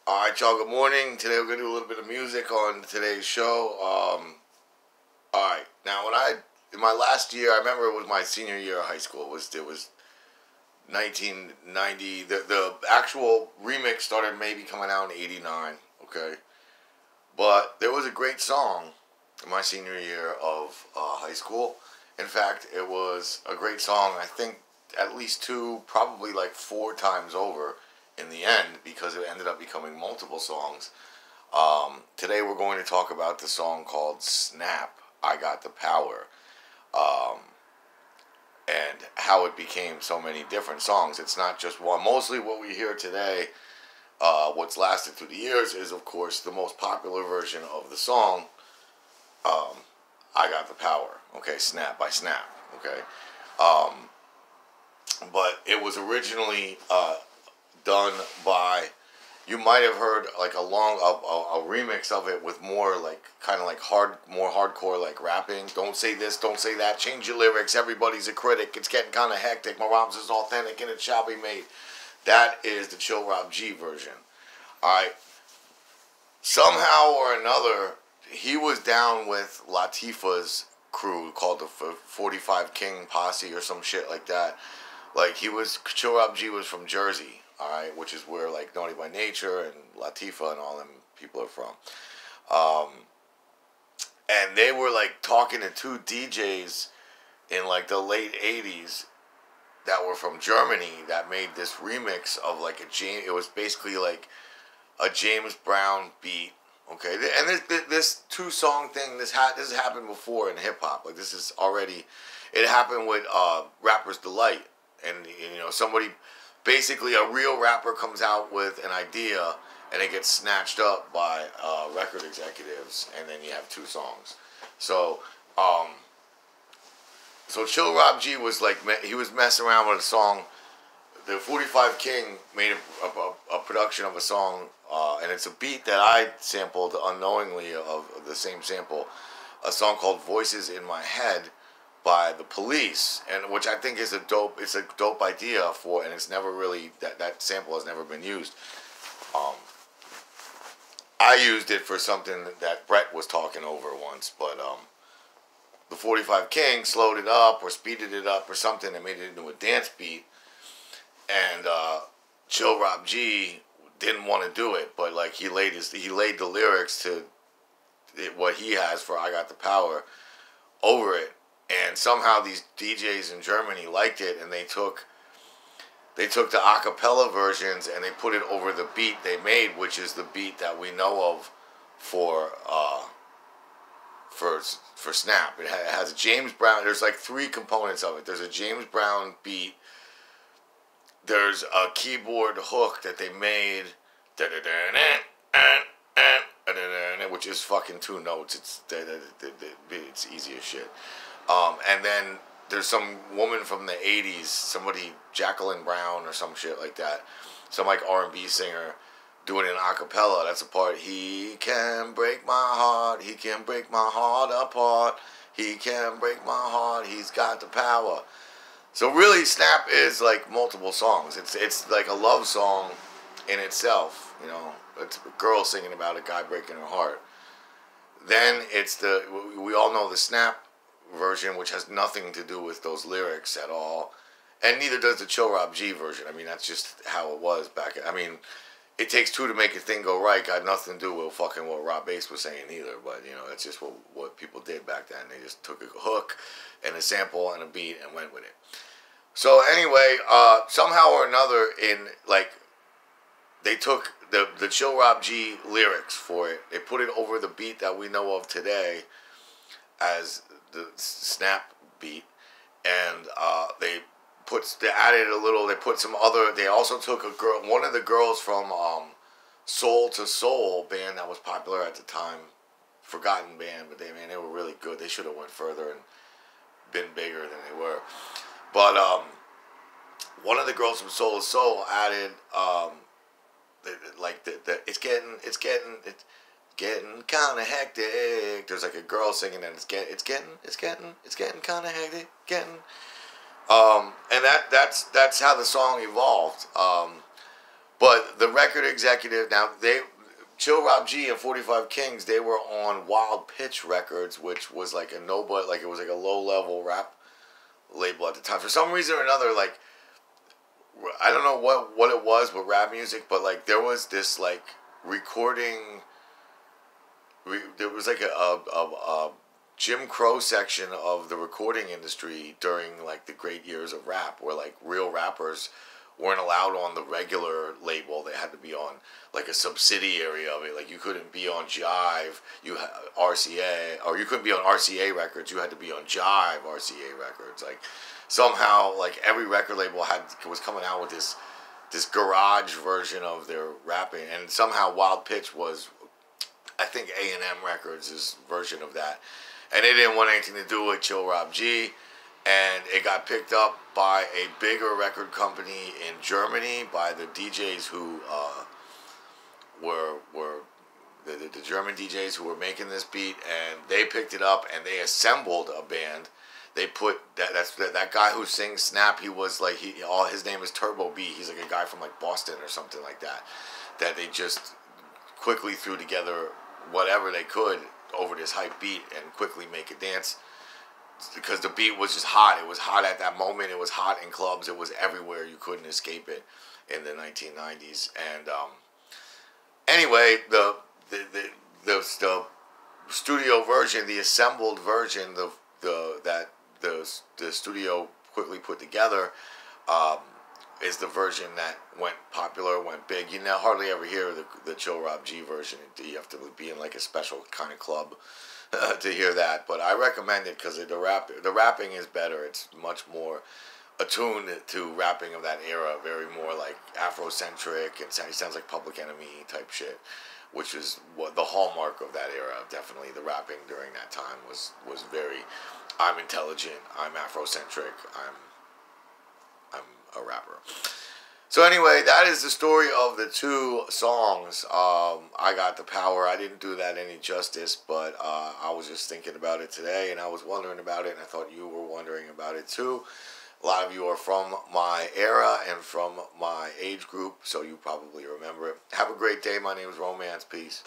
Alright, y'all, good morning. Today we're going to do a little bit of music on today's show. Alright, now in my last year, I remember it was my senior year of high school. It was 1990. The actual remix started maybe coming out in 89, okay? But there was a great song in my senior year of high school. In fact, it was a great song, I think at least two, probably like four times over in the end, because it ended up becoming multiple songs. Today we're going to talk about the song called Snap, I Got the Power, and how it became so many different songs. It's not just one. Mostly what we hear today, what's lasted through the years, is of course the most popular version of the song, I Got the Power, okay, Snap by Snap, okay. But it was originally done by, you might have heard like a remix of it with more like kind of like more hardcore like rapping. Don't say this, don't say that, change your lyrics, everybody's a critic, it's getting kind of hectic, my rhymes is authentic and it shall be made. That is the Chill Robb G version. Alright, somehow or another he was down with Latifah's crew called the 45 King Posse or some shit like that. Like Chill Robb G was from Jersey, alright, which is where like Naughty by Nature and Latifah and all them people are from. And they were like talking to two DJs in like the late 80s that were from Germany that made this remix of like it was basically like a James Brown beat, okay? And this two-song thing, this has happened before in hip-hop. Like this is already, it happened with Rapper's Delight. And, you know, basically a real rapper comes out with an idea and it gets snatched up by record executives, and then you have two songs. So, Chill Robb G was like, he was messing around with a song. The 45 King made a production of a song, and it's a beat that I sampled unknowingly of the same sample, a song called Voices in My Head by The Police, and which I think is a dope idea for, and it's never really, that sample has never been used. I used it for something that Brett was talking over once, but the 45 King slowed it up or speeded it up or something and made it into a dance beat, and Chill Robb G didn't want to do it, but like he laid the lyrics to what he has for I Got the Power over it. And somehow these DJs in Germany liked it, and they took the acapella versions and they put it over the beat they made, which is the beat that we know of for Snap. It has a James Brown. There's like three components of it. There's a James Brown beat. There's a keyboard hook that they made, which is fucking two notes. It's easy as shit. And then there's some woman from the 80s, somebody, Jacqueline Brown or some shit like that, some like R&B singer doing an acapella. That's a part. He can break my heart, he can break my heart apart, he can break my heart, he's got the power. So really, Snap is like multiple songs. It's like a love song in itself, you know. It's a girl singing about a guy breaking her heart. Then we all know the Snap version, which has nothing to do with those lyrics at all, and neither does the Chill Robb G version. I mean, that's just how it was back. I mean, it takes two to make a thing go right. Got nothing to do with fucking what Rob Bass was saying either. But you know, that's just what people did back then. They just took a hook and a sample and a beat and went with it. So anyway, somehow or another, they took the Chill Robb G lyrics for it. They put it over the beat that we know of today as the Snap beat, and they added a little. They put some other. They also took one of the girls from Soul to Soul band that was popular at the time, forgotten band, but they were really good. They should have went further and been bigger than they were. But one of the girls from Soul to Soul added it's getting kind of hectic. There's like a girl singing, and it's getting kind of hectic, and that's how the song evolved. But the record executive, now Chill Rob G and 45 Kings, they were on Wild Pitch Records, which was like a nobody, like it was like a low level rap label at the time. For some reason or another, like I don't know what it was with rap music, but like there was this like recording. There was like a Jim Crow section of the recording industry during like the great years of rap, where like real rappers weren't allowed on the regular label. They had to be on like a subsidiary of it. Like you couldn't be on Jive, RCA, or you couldn't be on RCA Records. You had to be on Jive RCA Records. Like somehow, like every record label was coming out with this garage version of their rapping, and somehow Wild Pitch was, I think, A&M Records' version of that. And they didn't want anything to do with Chill Rob G. And it got picked up by a bigger record company in Germany, by the DJs who were the German DJs who were making this beat. And they picked it up and they assembled a band. They put that guy who sings Snap. He was like his name is Turbo B. He's like a guy from like Boston or something like that. That they just quickly threw together whatever they could over this hype beat and quickly make it dance, because the beat was just hot. It was hot at that moment. It was hot in clubs. It was everywhere. You couldn't escape it in the 1990s. And anyway, the studio version, the assembled version, the studio quickly put together, is the version that went popular, went big. You now hardly ever hear the Chill Rob G version. You have to be in like a special kind of club to hear that. But I recommend it because the rapping is better. It's much more attuned to rapping of that era, very more like Afrocentric, and he sounds like Public Enemy type shit, which is what the hallmark of that era. Definitely the rapping during that time was very, I'm intelligent, I'm Afrocentric, I'm a rapper. So anyway, that is the story of the two songs. I Got the Power. I didn't do that any justice, but I was just thinking about it today, and I was wondering about it, and I thought you were wondering about it too. A lot of you are from my era and from my age group, so you probably remember it. Have a great day. My name is ROMANTZ. Peace.